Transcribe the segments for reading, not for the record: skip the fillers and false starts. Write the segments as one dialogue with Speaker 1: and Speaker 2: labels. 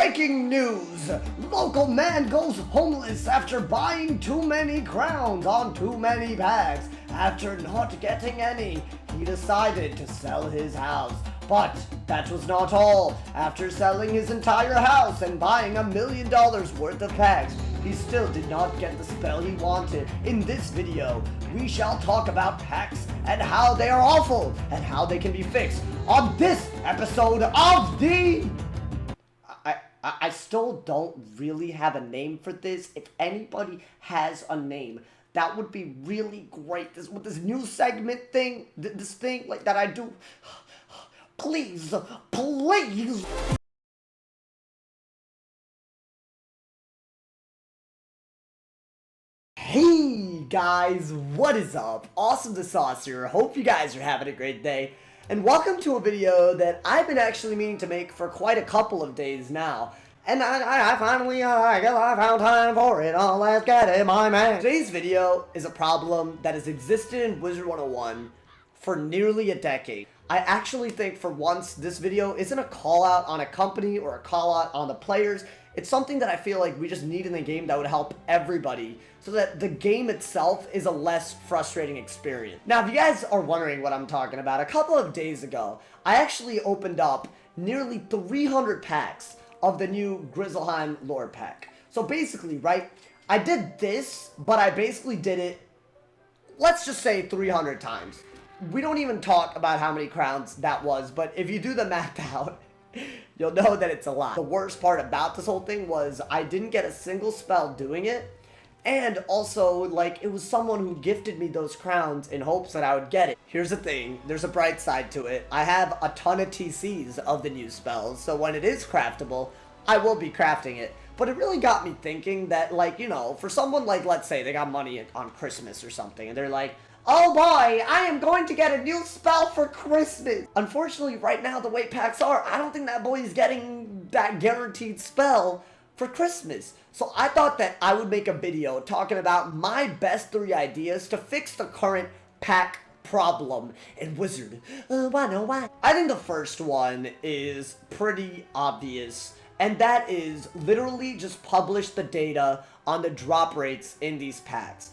Speaker 1: Breaking news! Local man goes homeless after buying too many crowns on too many bags. After not getting any, he decided to sell his house. But that was not all. After selling his entire house and buying $1 million worth of packs, he still did not get the spell he wanted. In this video, we shall talk about packs and how they are awful and how they can be fixed on this episode of the... I still don't really have a name for this. If anybody has a name, that would be really great. This new segment thing, this thing like that I do. Please, please. Hey guys, what is up? AwesomeTheSauce here. Hope you guys are having a great day. And welcome to a video that I've been actually meaning to make for quite a couple of days now. And I finally found time for it. Oh, let's get it, my man. Today's video is a problem that has existed in Wizard101 for nearly a decade. I actually think for once this video isn't a call out on a company or a call out on the players. It's something that I feel like we just need in the game that would help everybody so that the game itself is a less frustrating experience. Now, if you guys are wondering what I'm talking about, a couple of days ago, I actually opened up nearly 300 packs of the new Grizzleheim lore pack. So basically, right, I did this, but I basically did it, let's just say 300 times. We don't even talk about how many crowns that was, but if you do the math out, you'll know that it's a lot. The worst part about this whole thing was I didn't get a single spell doing it, and also, like, it was someone who gifted me those crowns in hopes that I would get it. Here's the thing, there's a bright side to it. I have a ton of TCs of the new spells, so when it is craftable, I will be crafting it. But it really got me thinking that, like, you know, for someone like, let's say, they got money on Christmas or something, and they're like, oh boy, I am going to get a new spell for Christmas. Unfortunately, right now, the way packs are, I don't think that boy is getting that guaranteed spell for Christmas. So I thought that I would make a video talking about my best 3 ideas to fix the current pack problem in Wizard101. I think the first one is pretty obvious, and that is literally just publish the data on the drop rates in these packs.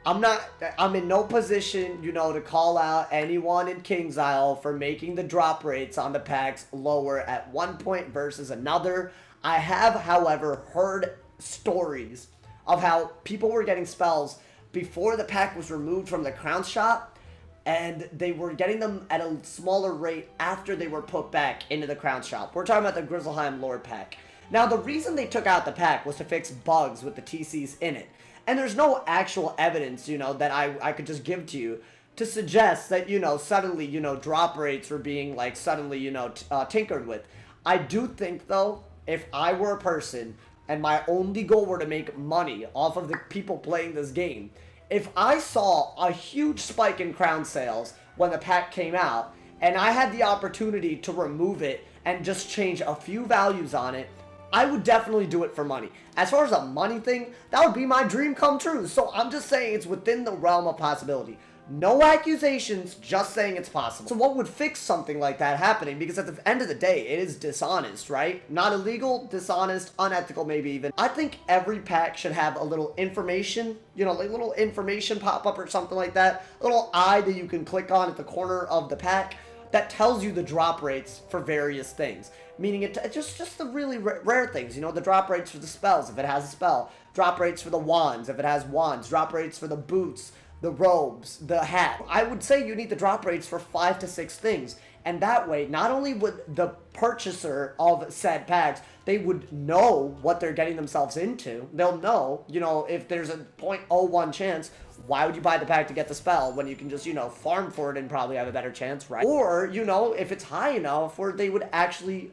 Speaker 1: I'm in no position, you know, to call out anyone in King's Isle for making the drop rates on the packs lower at one point versus another. I have, however, heard stories of how people were getting spells before the pack was removed from the crown shop, and they were getting them at a smaller rate after they were put back into the crown shop. We're talking about the Grizzleheim lore pack. Now, the reason they took out the pack was to fix bugs with the TCs in it. And there's no actual evidence, you know, that I could just give to you to suggest that, you know, suddenly, you know, drop rates were being, like, suddenly, you know, tinkered with. I do think, though, if I were a person and my only goal were to make money off of the people playing this game, if I saw a huge spike in crown sales when the pack came out and I had the opportunity to remove it and just change a few values on it, I would definitely do it for money. As far as a money thing, that would be my dream come true. So I'm just saying it's within the realm of possibility. No accusations, just saying it's possible. So what would fix something like that happening? Because at the end of the day, it is dishonest, right? Not illegal, dishonest, unethical maybe even. I think every pack should have a little information, you know, like a little information pop-up or something like that. A little eye that you can click on at the corner of the pack that tells you the drop rates for various things. Meaning it's just the really rare things, you know, the drop rates for the spells, if it has a spell. Drop rates for the wands, if it has wands. Drop rates for the boots, the robes, the hat. I would say you need the drop rates for 5 to 6 things. And that way, not only would the purchaser of said packs, they would know what they're getting themselves into. They'll know, you know, if there's a 0.01 chance, why would you buy the pack to get the spell when you can just, you know, farm for it and probably have a better chance, right? Or, you know, if it's high enough where they would actually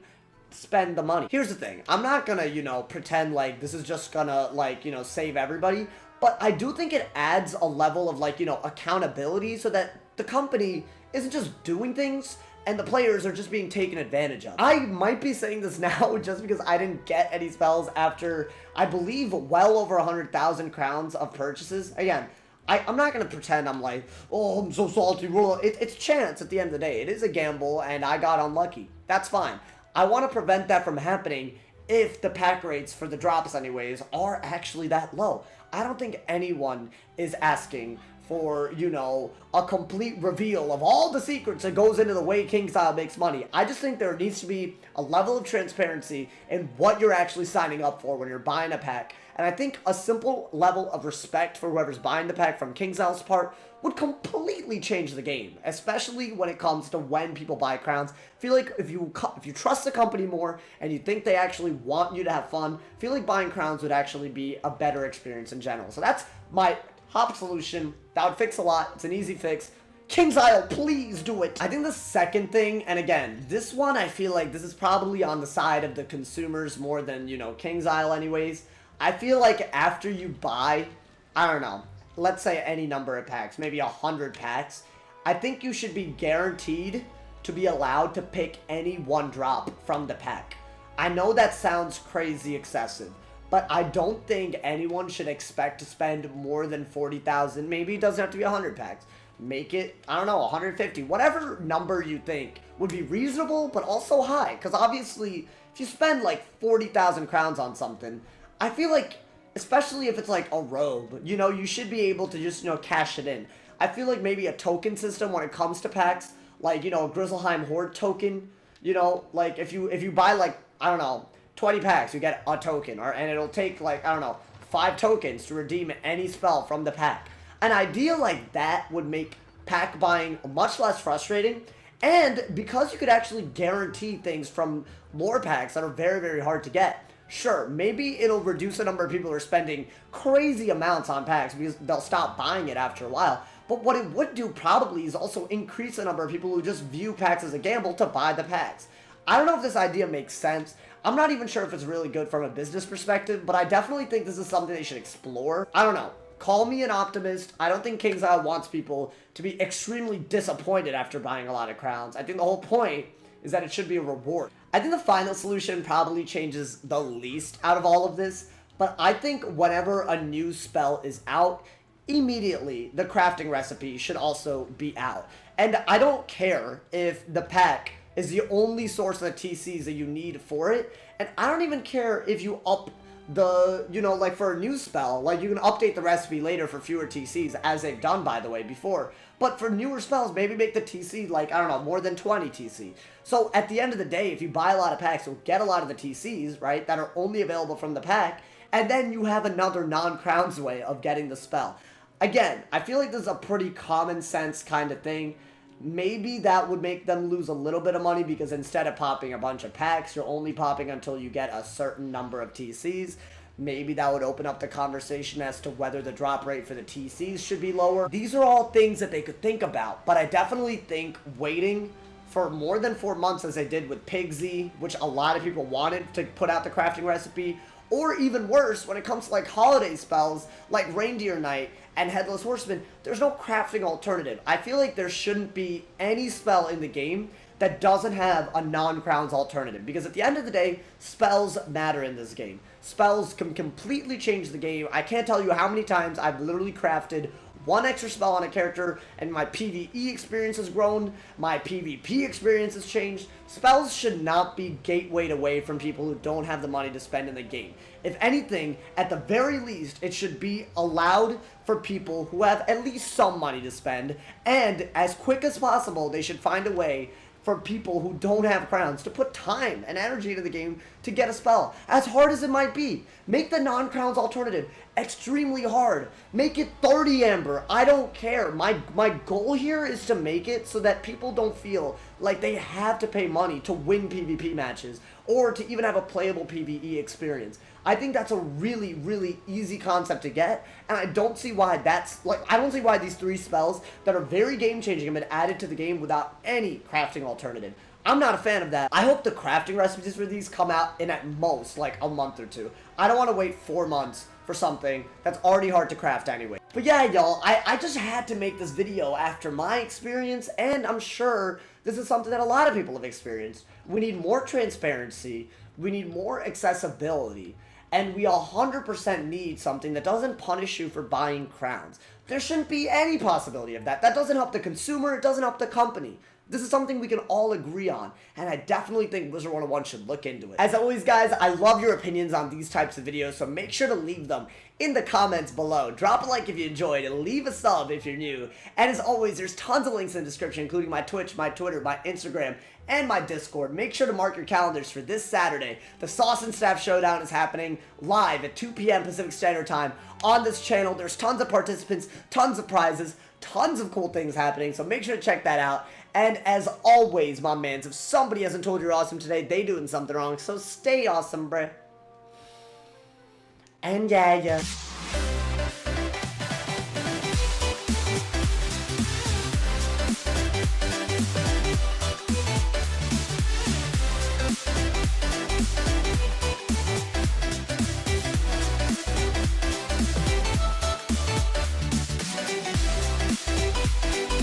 Speaker 1: spend the money. Here's the thing. I'm not gonna, you know, pretend like this is just gonna, like, you know, save everybody. But I do think it adds a level of, like, you know, accountability so that the company isn't just doing things and the players are just being taken advantage of. I might be saying this now just because I didn't get any spells after, I believe, well over 100,000 crowns of purchases. Again, I'm not going to pretend I'm like, oh, I'm so salty. It's chance at the end of the day. It is a gamble, and I got unlucky. That's fine. I want to prevent that from happening if the pack rates for the drops anyways are actually that low. I don't think anyone is asking for, you know, a complete reveal of all the secrets that goes into the way KingStyle makes money. I just think there needs to be a level of transparency in what you're actually signing up for when you're buying a pack. And I think a simple level of respect for whoever's buying the pack from KingStyle's part would completely change the game, especially when it comes to when people buy crowns. I feel like if you trust the company more and you think they actually want you to have fun, I feel like buying crowns would actually be a better experience in general. So that's my top solution. That would fix a lot. It's an easy fix. KingStyle, please do it. I think the second thing, and again, this one I feel like this is probably on the side of the consumers more than, you know, KingStyle anyways. I feel like after you buy, I don't know, let's say any number of packs, maybe 100 packs, I think you should be guaranteed to be allowed to pick any one drop from the pack. I know that sounds crazy excessive, but I don't think anyone should expect to spend more than 40,000. Maybe it doesn't have to be 100 packs. Make it, I don't know, 150. Whatever number you think would be reasonable, but also high. Because obviously, if you spend like 40,000 crowns on something, I feel like, especially if it's like a robe, you know, you should be able to just, you know, cash it in. I feel like maybe a token system when it comes to packs, like, you know, a Grizzleheim Horde token, you know, like if you buy like, I don't know, 20 packs, you get a token, and it'll take like, I don't know, 5 tokens to redeem any spell from the pack. An idea like that would make pack buying much less frustrating, and because you could actually guarantee things from lore packs that are very, very hard to get, sure, maybe it'll reduce the number of people who are spending crazy amounts on packs because they'll stop buying it after a while. But what it would do probably is also increase the number of people who just view packs as a gamble to buy the packs. I don't know if this idea makes sense. I'm not even sure if it's really good from a business perspective, but I definitely think this is something they should explore. I don't know. Call me an optimist. I don't think KingStyle wants people to be extremely disappointed after buying a lot of crowns. I think the whole point is that it should be a reward. I think the final solution probably changes the least out of all of this, but I think whenever a new spell is out, immediately the crafting recipe should also be out. And I don't care if the pack is the only source of the TCs that you need for it, and I don't even care if you up the, you know, like for a new spell, like you can update the recipe later for fewer TCs, as they've done, by the way, before. But for newer spells, maybe make the TC, like, I don't know, more than 20 TC. So at the end of the day, if you buy a lot of packs, you'll get a lot of the TCs, right, that are only available from the pack, and then you have another non-crowns way of getting the spell. Again, I feel like this is a pretty common sense kind of thing. Maybe that would make them lose a little bit of money because instead of popping a bunch of packs, you're only popping until you get a certain number of TCs. Maybe that would open up the conversation as to whether the drop rate for the TCs should be lower. These are all things that they could think about, but I definitely think waiting for more than 4 months as they did with Pigsy, which a lot of people wanted to put out the crafting recipe, or even worse, when it comes to like holiday spells like Reindeer Knight and Headless Horseman, there's no crafting alternative. I feel like there shouldn't be any spell in the game that doesn't have a non-crowns alternative, because at the end of the day, spells matter in this game. Spells can completely change the game. I can't tell you how many times I've literally crafted one extra spell on a character and my PvE experience has grown, my PvP experience has changed. Spells should not be gatewayed away from people who don't have the money to spend in the game. If anything, at the very least, it should be allowed for people who have at least some money to spend, and as quick as possible, they should find a way for people who don't have crowns to put time and energy into the game to get a spell. As hard as it might be, make the non-crowns alternative extremely hard. Make it 30 Amber. I don't care. My goal here is to make it so that people don't feel like they have to pay money to win PvP matches or to even have a playable PvE experience. I think that's a really, really easy concept to get, and I don't see why I don't see why these 3 spells that are very game-changing have been added to the game without any crafting alternative. I'm not a fan of that. I hope the crafting recipes for these come out in at most like a month or 2. I don't want to wait 4 months for something that's already hard to craft anyway. But yeah, y'all, I just had to make this video after my experience, and I'm sure this is something that a lot of people have experienced. We need more transparency, we need more accessibility, and we 100% need something that doesn't punish you for buying crowns. There shouldn't be any possibility of that. That doesn't help the consumer, it doesn't help the company. This is something we can all agree on, and I definitely think Wizard101 should look into it. As always, guys, I love your opinions on these types of videos, so make sure to leave them in the comments below. Drop a like if you enjoyed, and leave a sub if you're new. And as always, there's tons of links in the description, including my Twitch, my Twitter, my Instagram, and my Discord. Make sure to mark your calendars for this Saturday. The Sauce and Staff Showdown is happening live at 2 p.m. Pacific Standard Time on this channel. There's tons of participants, tons of prizes, tons of cool things happening, so make sure to check that out. And as always, my mans, if somebody hasn't told you you're awesome today, they doing something wrong, so stay awesome, bruh. And yeah.